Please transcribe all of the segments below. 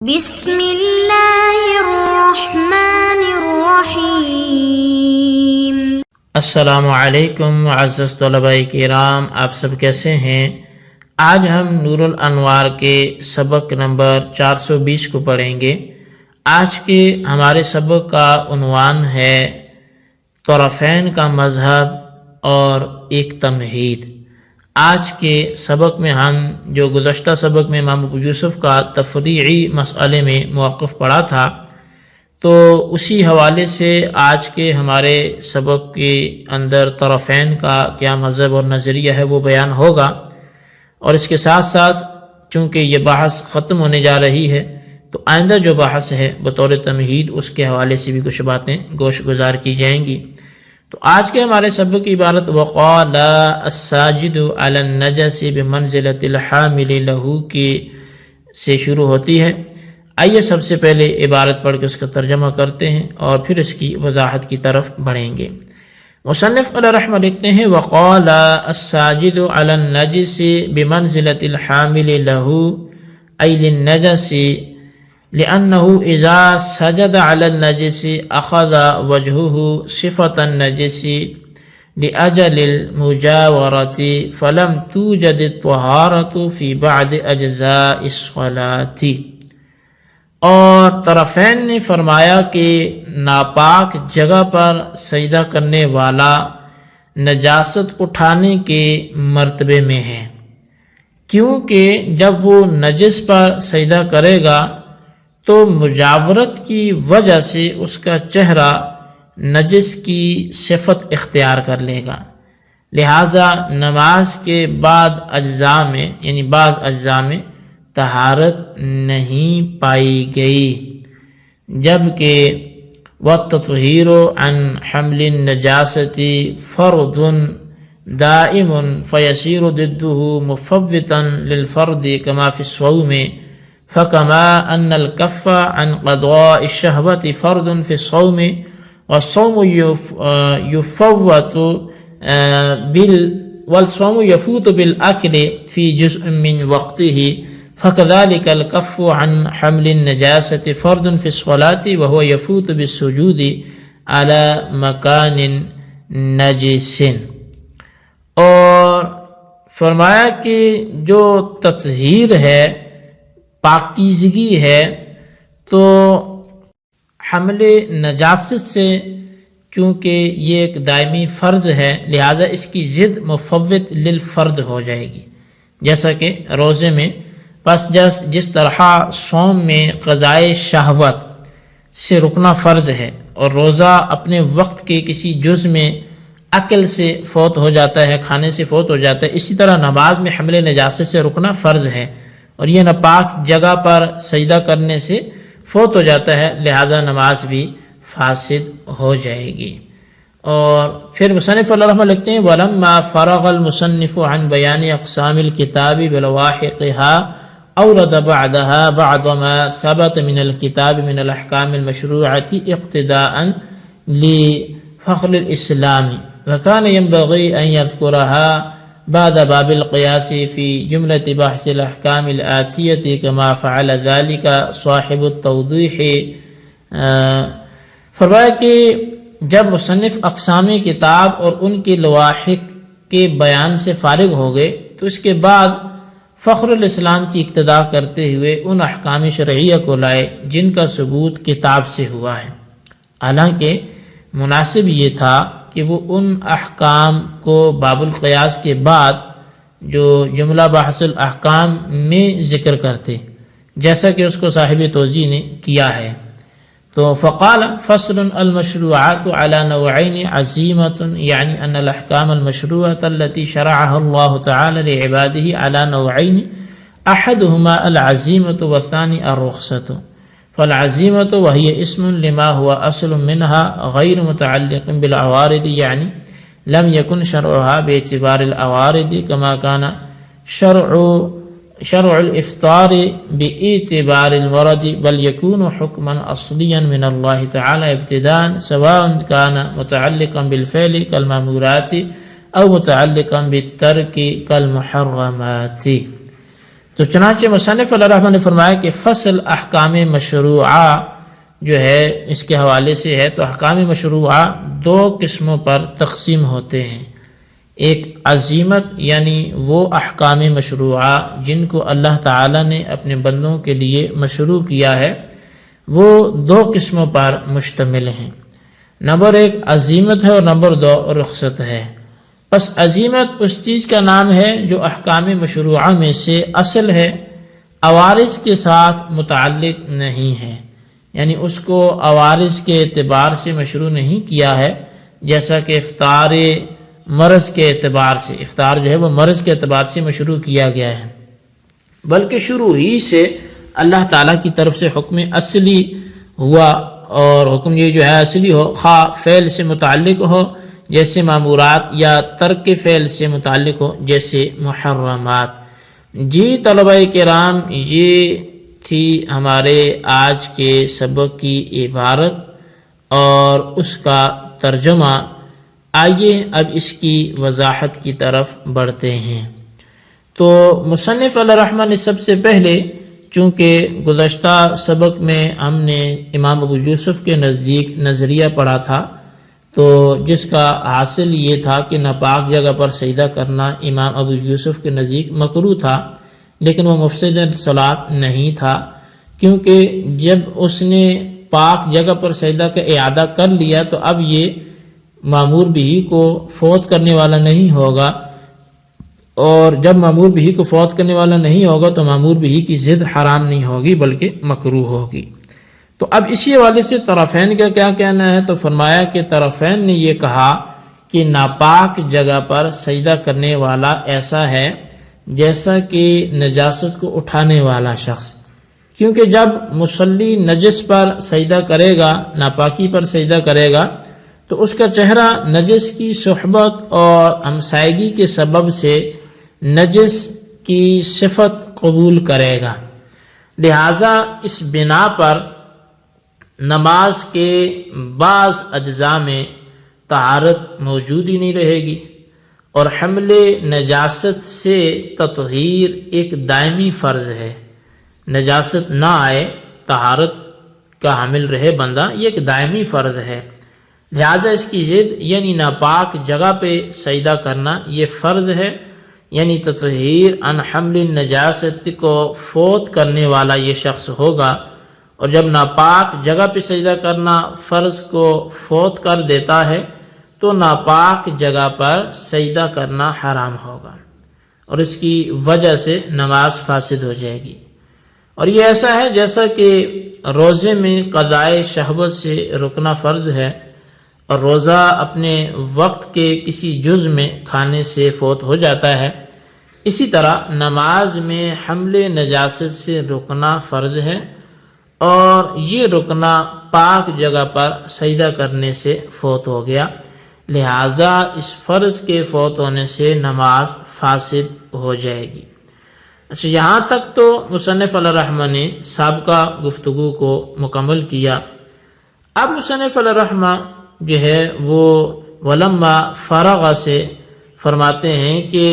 بسم اللہ الرحمن الرحیم۔ السلام علیکم معزز طلباء کرام، آپ سب کیسے ہیں؟ آج ہم نور الانوار کے سبق نمبر 420 کو پڑھیں گے۔ آج کے ہمارے سبق کا عنوان ہے طرفین کا مذہب اور ایک تمہید۔ آج کے سبق میں ہم جو گزشتہ سبق میں امام ابو یوسف کا تفریعی مسئلے میں موقف پڑھا تھا، تو اسی حوالے سے آج کے ہمارے سبق کے اندر طرفین کا کیا مذہب اور نظریہ ہے وہ بیان ہوگا، اور اس کے ساتھ ساتھ چونکہ یہ بحث ختم ہونے جا رہی ہے تو آئندہ جو بحث ہے بطور تمہید اس کے حوالے سے بھی کچھ باتیں گوش گزار کی جائیں گی۔ تو آج کے ہمارے سبق کی عبارت وقال الساجد علی النجس بمنزلۃ الحامل لہ کی سے شروع ہوتی ہے۔ آئیے سب سے پہلے عبارت پڑھ کے اس کا ترجمہ کرتے ہیں اور پھر اس کی وضاحت کی طرف بڑھیں گے۔ مصنف علیہ رحمہ لکھتے ہیں وقال الساجد علی النجس بمنزلۃ الحامل لہ ای للنجس لأنه إذا سجد على النجس أخذ وجهه صفة النجس لأجل المجاورة فلم توجد الطهارة في بعض أجزاء الصلاة۔ اور طرفین نے فرمایا کہ ناپاک جگہ پر سجدہ کرنے والا نجاست اٹھانے کے مرتبے میں ہے، کیونکہ جب وہ نجس پر سجدہ کرے گا تو مجاورت کی وجہ سے اس کا چہرہ نجس کی صفت اختیار کر لے گا، لہٰذا نماز کے بعد اجزاء میں یعنی بعض اجزاء میں طہارت نہیں پائی گئی، جبکہ والتطہیر عن حمل النجاسة فرض دائم فيصير ضده مفوتا للفرض كما في الصوم، فكما أن الكف عن قضاء الشهوة فرض في الصوم والصوم يفوت بالأكل في جزء من وقته، فكذلك الكف عن حمل النجاسة فرض في الصلاة وهو يفوت بالسجود على مكان نجس۔ اور فرمایا کہ جو تطہیر ہے، پاکیزگی ہے، تو حمل نجاست سے چونکہ یہ ایک دائمی فرض ہے لہٰذا اس کی ضد مفوت للفرد ہو جائے گی، جیسا کہ روزے میں پس جس طرح صوم میں قضائے شہوت سے رکنا فرض ہے اور روزہ اپنے وقت کے کسی جز میں عقل سے فوت ہو جاتا ہے، کھانے سے فوت ہو جاتا ہے، اسی طرح نماز میں حمل نجاست سے رکنا فرض ہے، اور یہ ناپاک جگہ پر سجدہ کرنے سے فوت ہو جاتا ہے لہذا نماز بھی فاسد ہو جائے گی۔ اور پھر مصنف علیہ رحمہ لکھتے ہیں وَلَمَّا فَرَغَ الْمُصَنِّفُ عَنْ بَيَانِ أَقْسَامِ الْكِتَابِ بِلَوَاحِقِهَا أَوْرَدَ بَعْدَهَا بَعْضَ مَا ثَبَتَ مِنَ الْكِتَابِ مِنَ الْأَحْكَامِ الْمَشْرُوعَةِ اقْتِدَاءً لِفَخْرِ الْإِسْلَامِ، وَكَانَ يَنبَغِي أَنْ يَذْكُرَهَا بعد باب القياس في جملة بحث الأحكام الآتية كما فعل ذلك صاحب التوضيح۔ فرمایا کہ جب مصنف اقسام کتاب اور ان کے لواحق کے بیان سے فارغ ہو گئے تو اس کے بعد فخر الاسلام کی اقتداء کرتے ہوئے ان احکام شرعیہ کو لائے جن کا ثبوت کتاب سے ہوا ہے، حالانکہ مناسب یہ تھا کہ وہ ان احکام کو باب القیاس کے بعد جو جملہ بحث الاحکام میں ذکر کرتے، جیسا کہ اس کو صاحب توضیح نے کیا ہے۔ تو فقال فصل المشروعات على نوعين عزيمة، يعني أن الأحكام المشروعة التي شرعها الله تعالى لعباده على نوعين، أحدهما العزيمة والثاني الرخصة، فالعزيمة وهي اسم لما هو أصل منها غير متعلق بالعوارض، يعني لم يكن شرعها باعتبار العوارض كما كان شرع الإفطار باعتبار المرض، بل يكون حكما أصليا من الله تعالى ابتداء، سواء كان متعلقا بالفعل كالمأمورات أو متعلقا بالترك كالمحرمات۔ تو چنانچہ مصنف علیہ الرحمہ نے فرمایا کہ فصل احکام مشروعہ جو ہے اس کے حوالے سے ہے، تو احکام مشروعہ دو قسموں پر تقسیم ہوتے ہیں۔ ایک عزیمت، یعنی وہ احکام مشروعہ جن کو اللہ تعالیٰ نے اپنے بندوں کے لیے مشروع کیا ہے، وہ دو قسموں پر مشتمل ہیں۔ نمبر ایک عزیمت ہے اور نمبر دو رخصت ہے۔ پس عزیمت اس چیز کا نام ہے جو احکام مشروعہ میں سے اصل ہے، عوارض کے ساتھ متعلق نہیں ہے، یعنی اس کو عوارض کے اعتبار سے مشروع نہیں کیا ہے، جیسا کہ افطار مرض کے اعتبار سے، افطار جو ہے وہ مرض کے اعتبار سے مشروع کیا گیا ہے، بلکہ شروع ہی سے اللہ تعالیٰ کی طرف سے حکم اصلی ہوا، اور حکم یہ جو ہے اصلی ہو، خواہ فعل سے متعلق ہو جیسے معمورات، یا ترک فعل سے متعلق ہو جیسے محرمات۔ جی طلبہ کرام، یہ تھی ہمارے آج کے سبق کی عبارت اور اس کا ترجمہ۔ آئیے اب اس کی وضاحت کی طرف بڑھتے ہیں۔ تو مصنف علیہ الرحمہ نے سب سے پہلے، چونکہ گزشتہ سبق میں ہم نے امام ابو یوسف کے نزدیک نظریہ پڑھا تھا، تو جس کا حاصل یہ تھا کہ ناپاک جگہ پر سجدہ کرنا امام ابو یوسف کے نزدیک مکروہ تھا، لیکن وہ مفسد صلاۃ نہیں تھا، کیونکہ جب اس نے پاک جگہ پر سجدہ کا اعادہ کر لیا تو اب یہ معمور بھی کو فوت کرنے والا نہیں ہوگا، اور جب معمور بھی کو فوت کرنے والا نہیں ہوگا تو معمور بھی کی ضد حرام نہیں ہوگی بلکہ مکروہ ہوگی۔ تو اب اسی حوالے سے طرفین کا کیا کہنا ہے؟ تو فرمایا کہ طرفین نے یہ کہا کہ ناپاک جگہ پر سجدہ کرنے والا ایسا ہے جیسا کہ نجاست کو اٹھانے والا شخص، کیونکہ جب مصلی نجس پر سجدہ کرے گا، ناپاکی پر سجدہ کرے گا، تو اس کا چہرہ نجس کی صحبت اور ہمسائیگی کے سبب سے نجس کی صفت قبول کرے گا، لہٰذا اس بنا پر نماز کے بعض اجزاء میں طہارت موجود ہی نہیں رہے گی، اور حمل نجاست سے تطہیر ایک دائمی فرض ہے۔ نجاست نہ آئے، طہارت کا حامل رہے بندہ، یہ ایک دائمی فرض ہے، لہٰذا اس کی ضد یعنی ناپاک جگہ پہ سجدہ کرنا یہ فرض ہے، یعنی تطہیر عن حمل النجاست کو فوت کرنے والا یہ شخص ہوگا، اور جب ناپاک جگہ پہ سجدہ کرنا فرض کو فوت کر دیتا ہے تو ناپاک جگہ پر سجدہ کرنا حرام ہوگا، اور اس کی وجہ سے نماز فاسد ہو جائے گی۔ اور یہ ایسا ہے جیسا کہ روزے میں قضائے شہوت سے رکنا فرض ہے، اور روزہ اپنے وقت کے کسی جز میں کھانے سے فوت ہو جاتا ہے، اسی طرح نماز میں حمل نجاست سے رکنا فرض ہے، اور یہ رکنا پاک جگہ پر سجدہ کرنے سے فوت ہو گیا، لہٰذا اس فرض کے فوت ہونے سے نماز فاسد ہو جائے گی۔ اچھا، یہاں تک تو مصنف علیہ الرحمہ نے سابقہ گفتگو کو مکمل کیا۔ اب مصنف علیہ الرحمہ جو ہے وہ ولما فرغ سے فرماتے ہیں کہ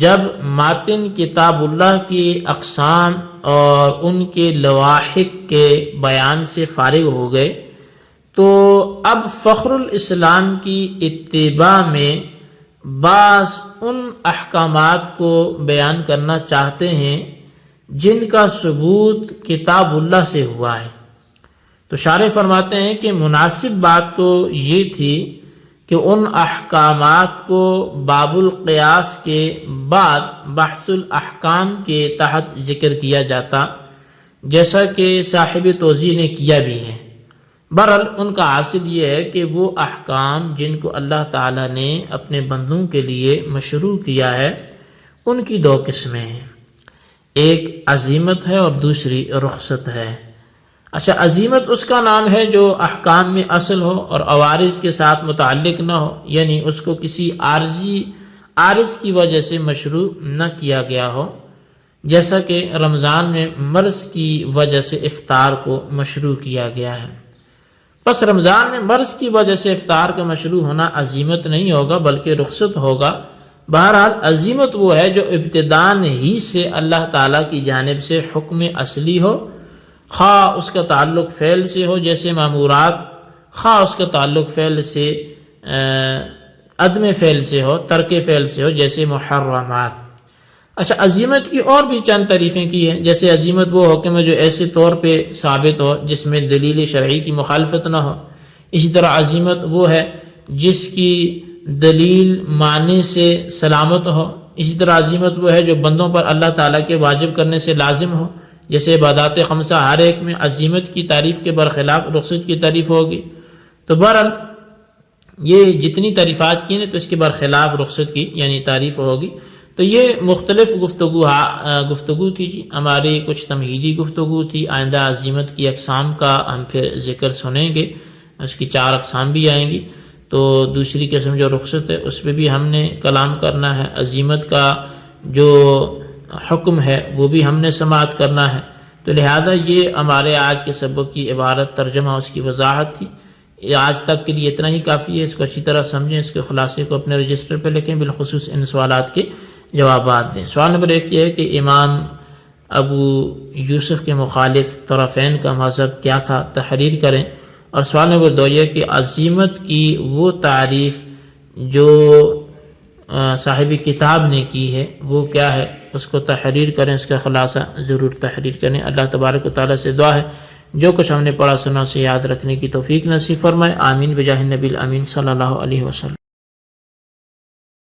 جب ماتن کتاب اللہ کی اقسام اور ان کے لواحق کے بیان سے فارغ ہو گئے، تو اب فخر الاسلام کی اتباع میں بعض ان احکامات کو بیان کرنا چاہتے ہیں جن کا ثبوت کتاب اللہ سے ہوا ہے۔ تو شارح فرماتے ہیں کہ مناسب بات تو یہ تھی کہ ان احکامات کو باب القیاس کے بعد بحث الاحکام کے تحت ذکر کیا جاتا، جیسا کہ صاحب توضیح نے کیا بھی ہے۔ بہرحال ان کا حاصل یہ ہے کہ وہ احکام جن کو اللہ تعالیٰ نے اپنے بندوں کے لیے مشروع کیا ہے، ان کی دو قسمیں ہیں، ایک عزیمت ہے اور دوسری رخصت ہے۔ اچھا، عزیمت اس کا نام ہے جو احکام میں اصل ہو اور عوارض کے ساتھ متعلق نہ ہو، یعنی اس کو کسی عارض کی وجہ سے مشروع نہ کیا گیا ہو، جیسا کہ رمضان میں مرض کی وجہ سے افطار کو مشروع کیا گیا ہے۔ بس رمضان میں مرض کی وجہ سے افطار کا مشروع ہونا عزیمت نہیں ہوگا بلکہ رخصت ہوگا، بہرحال عظیمت وہ ہے جو ابتداءً ہی سے اللہ تعالیٰ کی جانب سے حکم اصلی ہو، خواہ اس کا تعلق فعل سے ہو جیسے مامورات، خواہ اس کا تعلق فعل سے عدم فعل سے ہو، ترک فعل سے ہو جیسے محرمات۔ اچھا، عظیمت کی اور بھی چند تعریفیں کی ہیں، جیسے عظیمت وہ حکم ہے جو ایسے طور پہ ثابت ہو جس میں دلیل شرعی کی مخالفت نہ ہو۔ اسی طرح عظیمت وہ ہے جس کی دلیل معنی سے سلامت ہو۔ اسی طرح عظیمت وہ ہے جو بندوں پر اللہ تعالیٰ کے واجب کرنے سے لازم ہو، جیسے عبادات خمسہ ہر ایک میں عظیمت کی تعریف کے برخلاف رخصت کی تعریف ہوگی۔ تو بہرحال یہ جتنی تعریفات کی ہیں تو اس کے برخلاف رخصت کی یعنی تعریف ہوگی۔ تو یہ مختلف گفتگو تھی جی، ہماری کچھ تمہیدی گفتگو تھی۔ آئندہ عظیمت کی اقسام کا ہم پھر ذکر سنیں گے، اس کی 4 اقسام بھی آئیں گی۔ تو دوسری قسم جو رخصت ہے اس پہ بھی ہم نے کلام کرنا ہے، عظیمت کا جو حکم ہے وہ بھی ہم نے سماعت کرنا ہے۔ تو لہذا یہ ہمارے آج کے سبق کی عبارت ترجمہ اس کی وضاحت تھی۔ آج تک کے لیے اتنا ہی کافی ہے، اس کو اچھی طرح سمجھیں، اس کے خلاصے کو اپنے رجسٹر پہ لکھیں، بالخصوص ان سوالات کے جوابات دیں۔ سوال نمبر 1 یہ ہے کہ امام ابو یوسف کے مخالف طرفین کا مذہب کیا تھا، تحریر کریں۔ اور سوال نمبر 2 یہ کہ عظیمت کی وہ تعریف جو صاحب کتاب نے کی ہے وہ کیا ہے، اس کو تحریر کریں، اس کا خلاصہ ضرور تحریر کریں۔ اللہ تبارک و تعالیٰ سے دعا ہے جو کچھ ہم نے پڑھا سنا اسے یاد رکھنے کی توفیق نصیب فرمائے، آمین بجاہ النبی الامین صلی اللہ علیہ وسلم۔